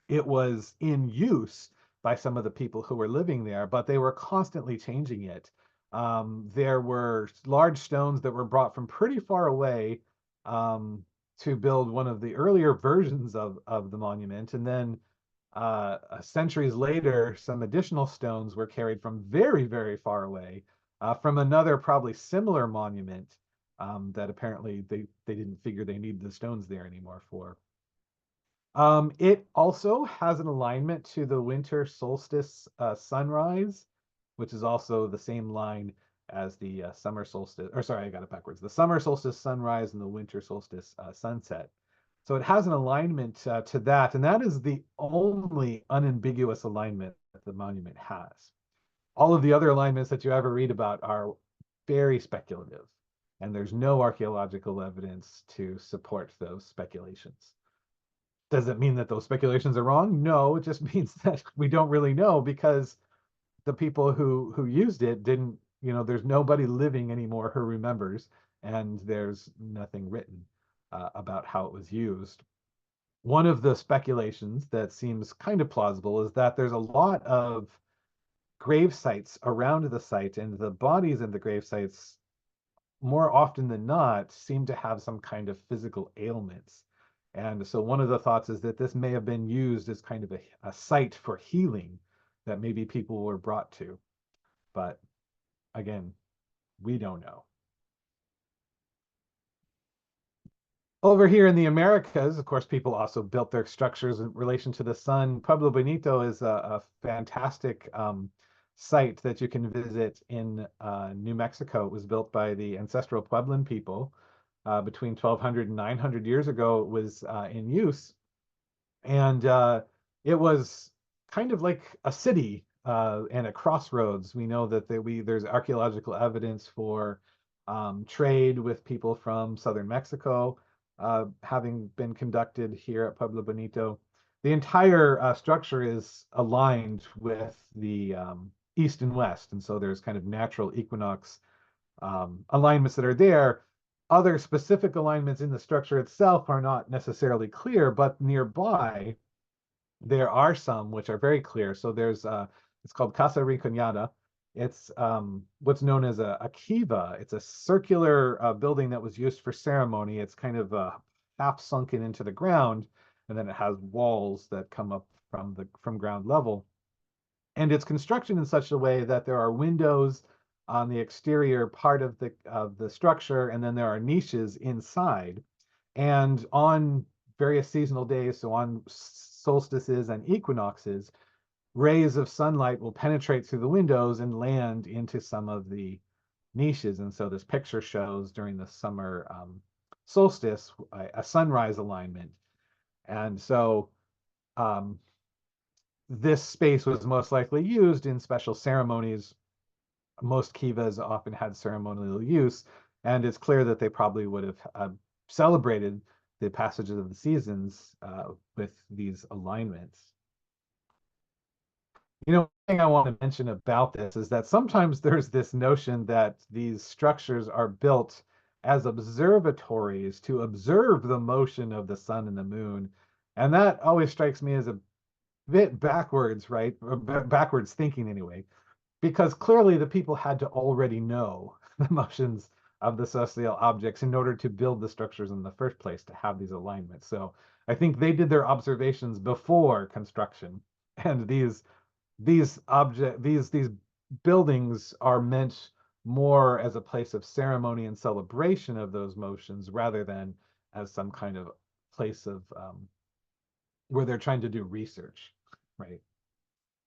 it was in use by some of the people who were living there, but they were constantly changing it. There were large stones that were brought from pretty far away to build one of the earlier versions of the monument. And then centuries later, some additional stones were carried from very, very far away from another probably similar monument that apparently they didn't figure they needed the stones there anymore for. It also has an alignment to the winter solstice sunrise, which is also the same line as the summer solstice, or sorry, I got it backwards. The summer solstice sunrise and the winter solstice sunset. So it has an alignment to that, and that is the only unambiguous alignment that the monument has. All of the other alignments that you ever read about are very speculative, and there's no archaeological evidence to support those speculations. Does it mean that those speculations are wrong? No, it just means that we don't really know, because the people who used it didn't, there's nobody living anymore who remembers, and there's nothing written about how it was used. One of the speculations that seems kind of plausible is that there's a lot of grave sites around the site, and the bodies in the grave sites, more often than not, seem to have some kind of physical ailments. And so one of the thoughts is that this may have been used as kind of a site for healing that maybe people were brought to. But again, we don't know. Over here in the Americas, of course, people also built their structures in relation to the sun. Pueblo Bonito is a fantastic site that you can visit in New Mexico. It was built by the ancestral Pueblan people between 1200 and 900 years ago. It was in use, and it was kind of like a city and a crossroads. We know that there's archaeological evidence for trade with people from southern Mexico having been conducted here at Pueblo Bonito. The entire structure is aligned with the east and west, and so there's kind of natural equinox alignments that are there. Other specific alignments in the structure itself are not necessarily clear, but nearby there are some which are very clear. So there's it's called Casa Rinconada. It's what's known as a kiva. It's a circular building that was used for ceremony. It's kind of half sunken into the ground, and then it has walls that come up from ground level. And it's constructed in such a way that there are windows on the exterior part of the structure, and then there are niches inside. And on various seasonal days, so on solstices and equinoxes, rays of sunlight will penetrate through the windows and land into some of the niches. And so this picture shows during the summer solstice a sunrise alignment. And so this space was most likely used in special ceremonies. Most kivas often had ceremonial use, and it's clear that they probably would have celebrated the passages of the seasons with these alignments. One thing I want to mention about this is that sometimes there's this notion that these structures are built as observatories to observe the motion of the sun and the moon. And that always strikes me as a bit backwards, right? Backwards thinking anyway, because clearly the people had to already know the motions of the celestial objects in order to build the structures in the first place, to have these alignments. So I think they did their observations before construction, and these buildings are meant more as a place of ceremony and celebration of those motions, rather than as some kind of place of where they're trying to do research, right?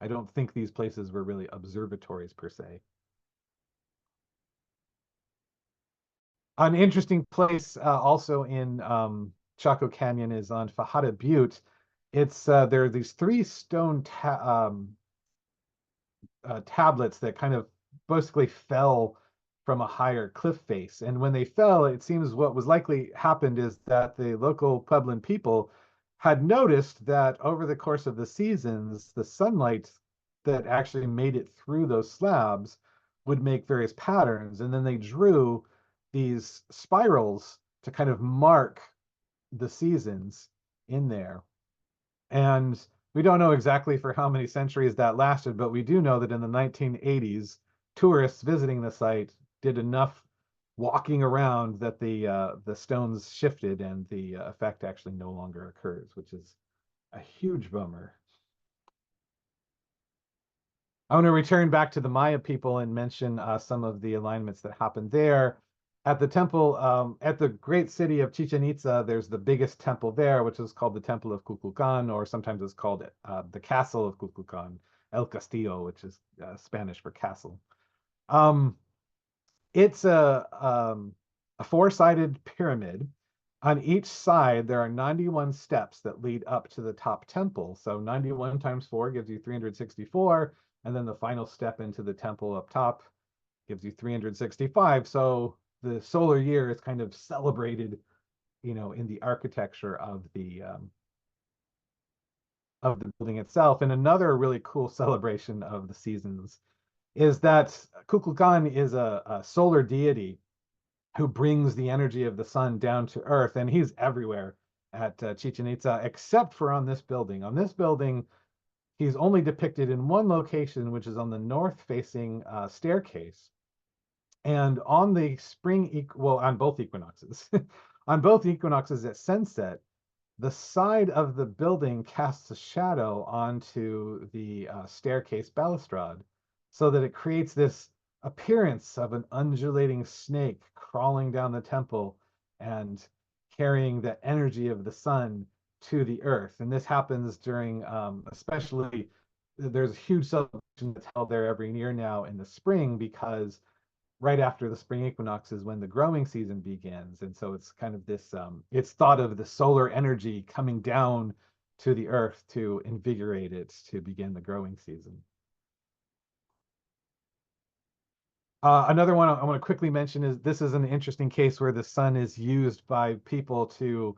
I don't think these places were really observatories per se. An interesting place also in Chaco Canyon is on Fajada Butte. It's there are these three stone tablets that kind of basically fell from a higher cliff face. And when they fell, it seems what was likely happened is that the local Pueblan people had noticed that over the course of the seasons, the sunlight that actually made it through those slabs would make various patterns. And then they drew these spirals to kind of mark the seasons in there. And we don't know exactly for how many centuries that lasted, but we do know that in the 1980s, tourists visiting the site did enough walking around that the stones shifted, and the effect actually no longer occurs, which is a huge bummer. I want to return back to the Maya people and mention some of the alignments that happened there. At the temple, at the great city of Chichen Itza, there's the biggest temple there, which is called the Temple of Kukulkan, or sometimes it's called the Castle of Kukulkan, El Castillo, which is Spanish for castle. It's a four-sided pyramid, On each side, there are 91 steps that lead up to the top temple. So 91 times 4 gives you 364. And then the final step into the temple up top gives you 365. So the solar year is kind of celebrated, in the architecture of the building itself. And another really cool celebration of the seasons is that Kukulkan is a solar deity who brings the energy of the sun down to earth, and he's everywhere at Chichen Itza, except for on this building. On this building, he's only depicted in one location, which is on the north-facing staircase. And on the on both equinoxes, on both equinoxes at sunset, the side of the building casts a shadow onto the staircase balustrade so that it creates this appearance of an undulating snake crawling down the temple and carrying the energy of the sun to the earth. And this happens during, especially, there's a huge celebration that's held there every year now in the spring, because right after the spring equinox is when the growing season begins. And so it's kind of this, it's thought of the solar energy coming down to the earth to invigorate it to begin the growing season. Another one I want to quickly mention is this is an interesting case where the sun is used by people to,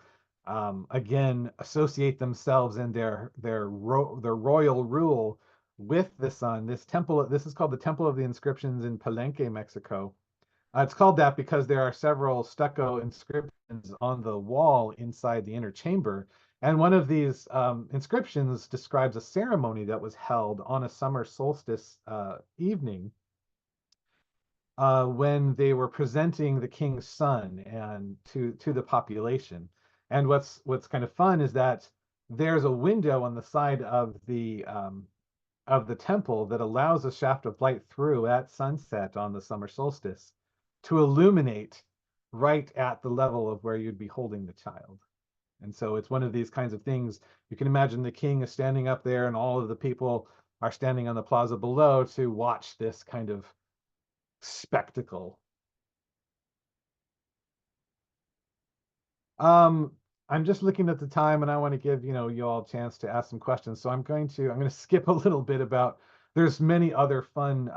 again, associate themselves and their royal rule with the sun. This is called the Temple of the Inscriptions in Palenque, Mexico. It's called that because there are several stucco inscriptions on the wall inside the inner chamber. And one of these inscriptions describes a ceremony that was held on a summer solstice evening when they were presenting the king's son and to the population. And what's kind of fun is that there's a window on the side of the temple that allows a shaft of light through at sunset on the summer solstice to illuminate right at the level of where you'd be holding the child. And so it's one of these kinds of things. You can imagine the king is standing up there and all of the people are standing on the plaza below to watch this kind of spectacle. I'm just looking at the time and I want to give, you all a chance to ask some questions. So I'm going to skip a little bit about, there's many other fun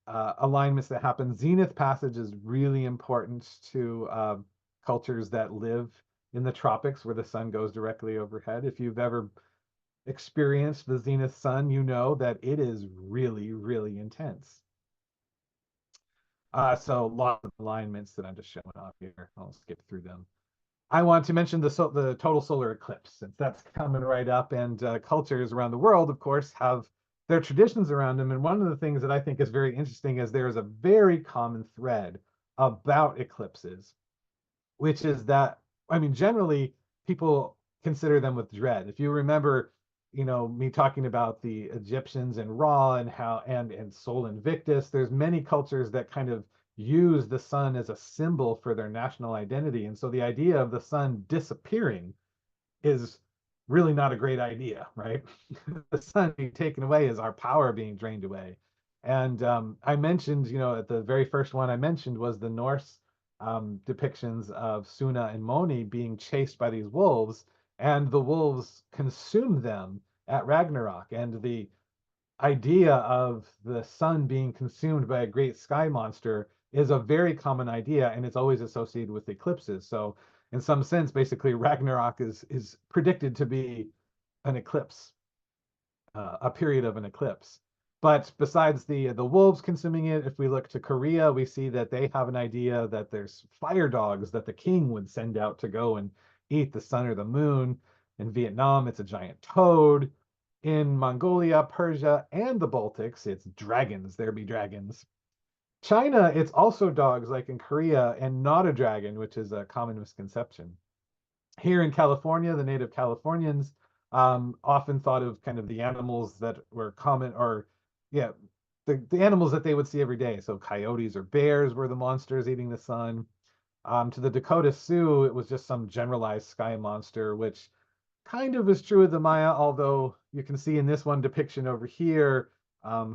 alignments that happen. Zenith passage is really important to cultures that live in the tropics where the sun goes directly overhead. If you've ever experienced the zenith sun, you know that it is really, really intense. So lots of alignments that I'm just showing off here. I'll skip through them. I want to mention the total solar eclipse, since that's coming right up, and cultures around the world, of course, have their traditions around them. And one of the things that I think is very interesting is there's a very common thread about eclipses, which is that, generally people consider them with dread. If you remember, me talking about the Egyptians and Ra and how and Sol Invictus, there's many cultures that kind of use the sun as a symbol for their national identity. And so the idea of the sun disappearing is really not a great idea, right? The sun being taken away is our power being drained away. And I mentioned, at the very first one I mentioned was the Norse depictions of Suna and Moni being chased by these wolves, and the wolves consumed them at Ragnarok. And the idea of the sun being consumed by a great sky monster is a very common idea, and it's always associated with eclipses. So in some sense, basically Ragnarok is predicted to be an eclipse, a period of an eclipse. But besides the wolves consuming it, if we look to Korea, we see that they have an idea that there's fire dogs that the king would send out to go and eat the sun or the moon. In Vietnam, it's a giant toad. In Mongolia, Persia, and the Baltics, it's dragons. There be dragons. China, it's also dogs like in Korea, and not a dragon, which is a common misconception. Here in California, the native Californians often thought of kind of the animals that were common, or yeah, the animals that they would see every day. So coyotes or bears were the monsters eating the sun. To the Dakota Sioux, it was just some generalized sky monster, which kind of is true of the Maya, although you can see in this one depiction over here,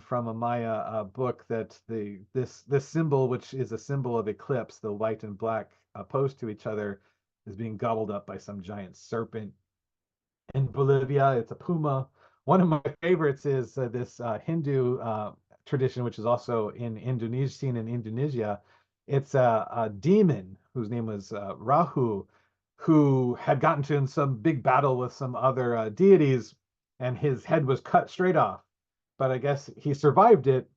from a Maya book that this symbol, which is a symbol of eclipse, the white and black opposed to each other, is being gobbled up by some giant serpent. In Bolivia, it's a puma. One of my favorites is this Hindu tradition, which is also in Indonesia, seen in Indonesia. It's a demon whose name was Rahu, who had gotten to in some big battle with some other deities, and his head was cut straight off. But I guess he survived it.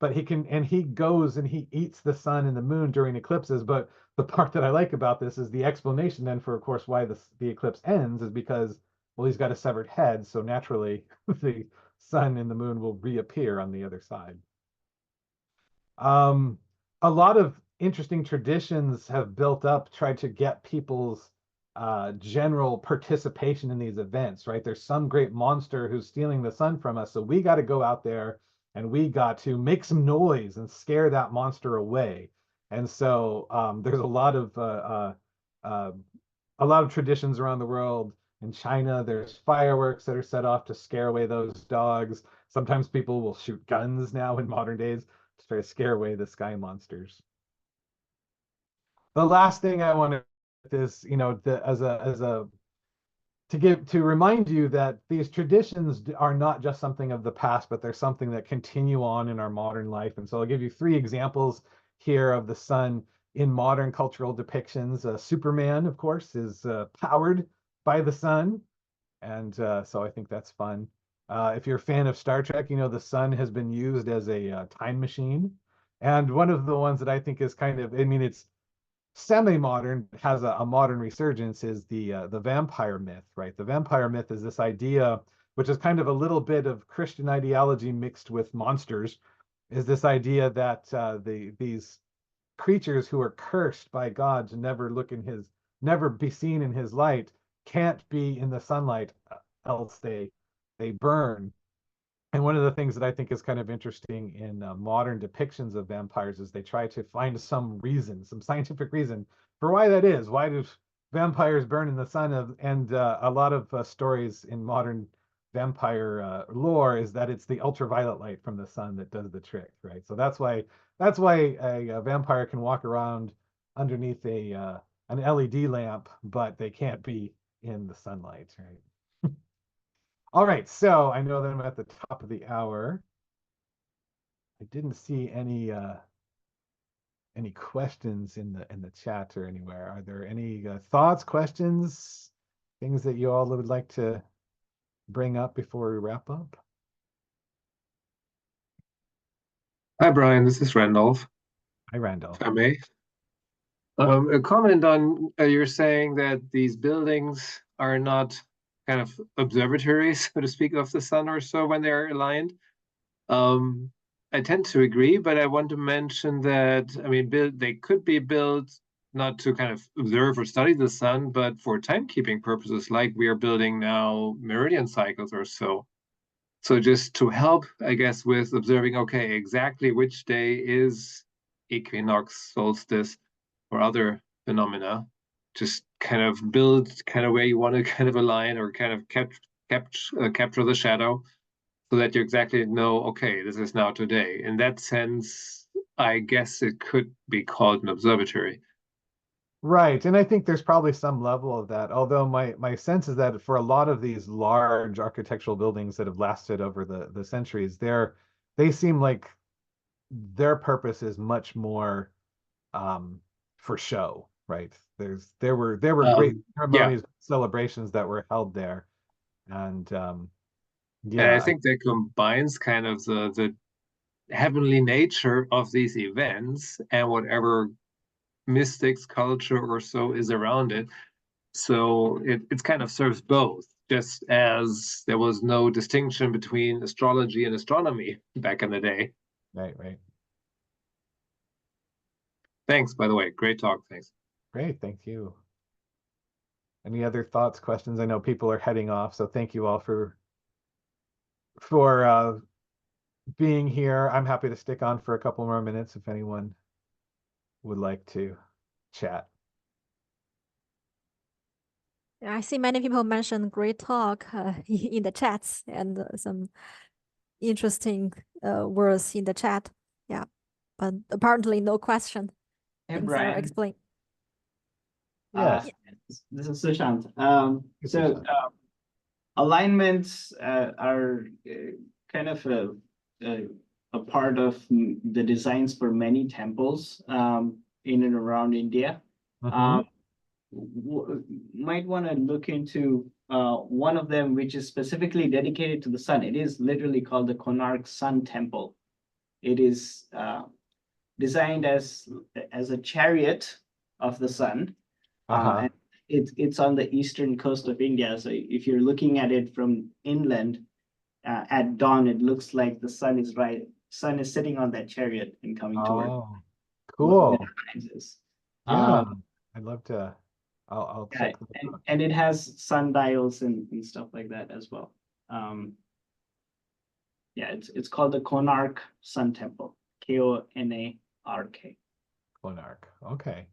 But he goes and he eats the sun and the moon during eclipses. But the part that I like about this is the explanation then for, of course, why the eclipse ends is because, well, he's got a severed head, so naturally the sun and the moon will reappear on the other side. A lot of interesting traditions have built up, tried to get people's general participation in these events, right? There's some great monster who's stealing the sun from us, so we got to go out there and we got to make some noise and scare that monster away. And so there's a lot of traditions around the world. In China, there's fireworks that are set off to scare away those dogs. Sometimes people will shoot guns now in modern days to try to scare away the sky monsters. The last thing I want to is, to remind you that these traditions are not just something of the past, but they're something that continue on in our modern life. And so I'll give you 3 examples here of the sun in modern cultural depictions. Superman, of course, is powered by the sun. And so I think that's fun. If you're a fan of Star Trek, the sun has been used as a time machine. And one of the ones that I think is it's semi-modern, has a modern resurgence, is the vampire myth, right? The vampire myth is this idea, which is kind of a little bit of Christian ideology mixed with monsters, is this idea that these creatures who are cursed by God to never be seen in his light, can't be in the sunlight, else they burn. And one of the things that I think is kind of interesting in modern depictions of vampires is they try to find some scientific reason for why that is. Why do vampires burn in the sun? And a lot of stories in modern vampire lore is that it's the ultraviolet light from the sun that does the trick, right? So that's why a vampire can walk around underneath an LED lamp, but they can't be in the sunlight, right? All right, so I know that I'm at the top of the hour. I didn't see any questions in the chat or anywhere. Are there any thoughts, questions, things that you all would like to bring up before we wrap up?
Hi, Brian. This is Randolph.
Hi, Randolph.
If I may. A comment on you're saying that these buildings are not kind of observatories, so to speak, of the sun or so when they're aligned. I tend to agree, but I want to mention that, they could be built not to kind of observe or study the sun, but for timekeeping purposes, like we are building now meridian cycles or so. So just to help, I guess, with observing, okay, exactly which day is equinox, solstice, or other phenomena, just kind of build kind of where you want to kind of align or kind of capture the shadow so that you exactly know, okay, this is now today. In that sense, I guess it could be called an observatory.
Right, and I think there's probably some level of that, although my sense is that for a lot of these large architectural buildings that have lasted over the centuries, they seem like their purpose is much more for show, right? There were great ceremonies, celebrations that were held there, and
and I think that combines kind of the heavenly nature of these events and whatever mystics culture or so is around it. So it kind of serves both, just as there was no distinction between astrology and astronomy back in the day.
Right.
Thanks, by the way. Great talk. Thanks.
Great. Thank you. Any other thoughts, questions? I know people are heading off, so thank you all for being here. I'm happy to stick on for a couple more minutes if anyone would like to chat.
I see many people mention great talk in the chats and some interesting words in the chat. Yeah, but apparently no question.
Hey,
Things are
Bryan.
explained.
Yes.
This is Sushant.
Yes,
So
Sushant.
alignments are kind of a part of the designs for many temples in and around India.
Mhm.
Might want to look into one of them, which is specifically dedicated to the sun. It is literally called the Konark Sun Temple. It is designed as a chariot of the sun.
Uh-huh.
And it's on the eastern coast of India. So if you're looking at it from inland at dawn, it looks like the sun is sitting on that chariot and coming toward
Oh,
what
cool.
it rises.
Yeah, I'd love to. I'll
Yeah,
check that out.
and it has sundials and stuff like that as well. Yeah, it's called the Konark Sun Temple. Konark.
Konark. Okay.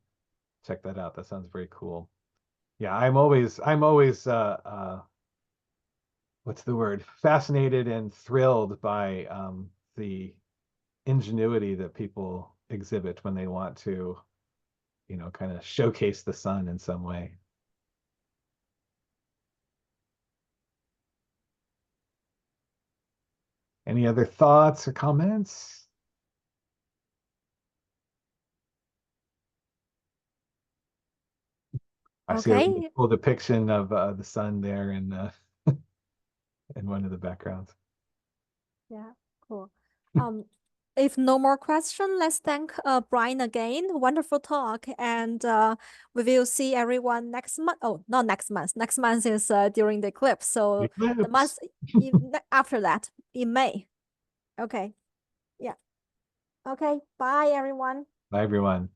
Check that out. That sounds very cool. Yeah, I'm always what's the word? Fascinated and thrilled by the ingenuity that people exhibit when they want to, kind of showcase the sun in some way. Any other thoughts or comments? I see a really
Okay.
cool depiction of the sun there in one of the backgrounds.
Yeah, cool. If no more question, let's thank Bryan again. Wonderful talk, and we will see everyone next month. Oh, not next month. Next month is during the eclipse, so the month after that in May. Okay. Yeah. Okay. Bye, everyone.
Bye, everyone.